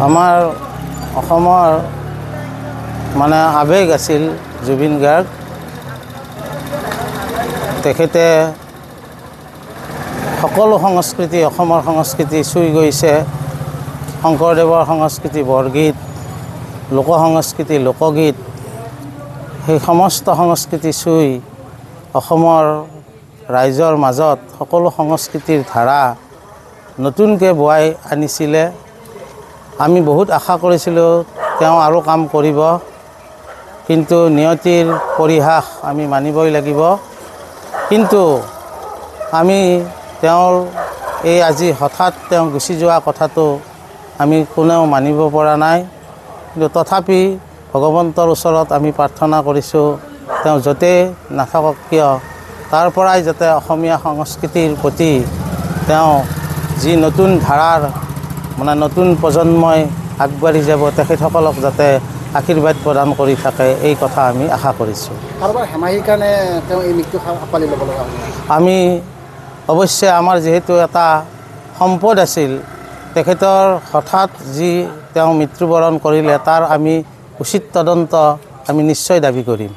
আমাৰ অসমৰ মানে আবেগ আছিল জুবিন গাৰ্গ। তেখেতে সকলো সংস্কৃতি অসমৰ সংস্কৃতি চুই গৈছে। শংকৰদেৱৰ সংস্কৃতি বৰগীত, লোক সংস্কৃতি লোকগীত, সেই সমস্ত সংস্কৃতি চুই অসমৰ ৰাইজৰ মাজত সকলো সংস্কৃতিৰ ধাৰা নতুনকৈ বোৱাই আনিছিলে। আমি বহুত আশা কৰিছিলোঁ তেওঁ আৰু কাম কৰিব, কিন্তু নিয়তিৰ পৰিহাস আমি মানিবই লাগিব। কিন্তু আমি তেওঁৰ এই আজি হঠাৎ তেওঁ গুচি যোৱা কথাটো আমি কোনেও মানিব পৰা নাই। কিন্তু তথাপি ভগৱন্তৰ ওচৰত আমি প্ৰাৰ্থনা কৰিছোঁ তেওঁ য'তেই নাথাকক কিয় তাৰ পৰাই যাতে অসমীয়া সংস্কৃতিৰ প্ৰতি তেওঁ যি নতুন ধাৰাৰ মানে নতুন প্ৰজন্মই আগবাঢ়ি যাব, তেখেতসকলক যাতে আশীৰ্বাদ প্ৰদান কৰি থাকে, এই কথা আমি আশা কৰিছোঁ। কাৰোবাৰ হেমাহিৰ কাৰণে তেওঁ এই মৃত্যু আঁকোৱালি ল'ব লগা হ'ল। আমি অৱশ্যে আমাৰ যিহেতু এটা সম্পদ আছিল, তেখেতৰ হঠাৎ যি তেওঁ মৃত্যুবৰণ কৰিলে তাৰ আমি উচিত তদন্ত আমি নিশ্চয় দাবী কৰিম।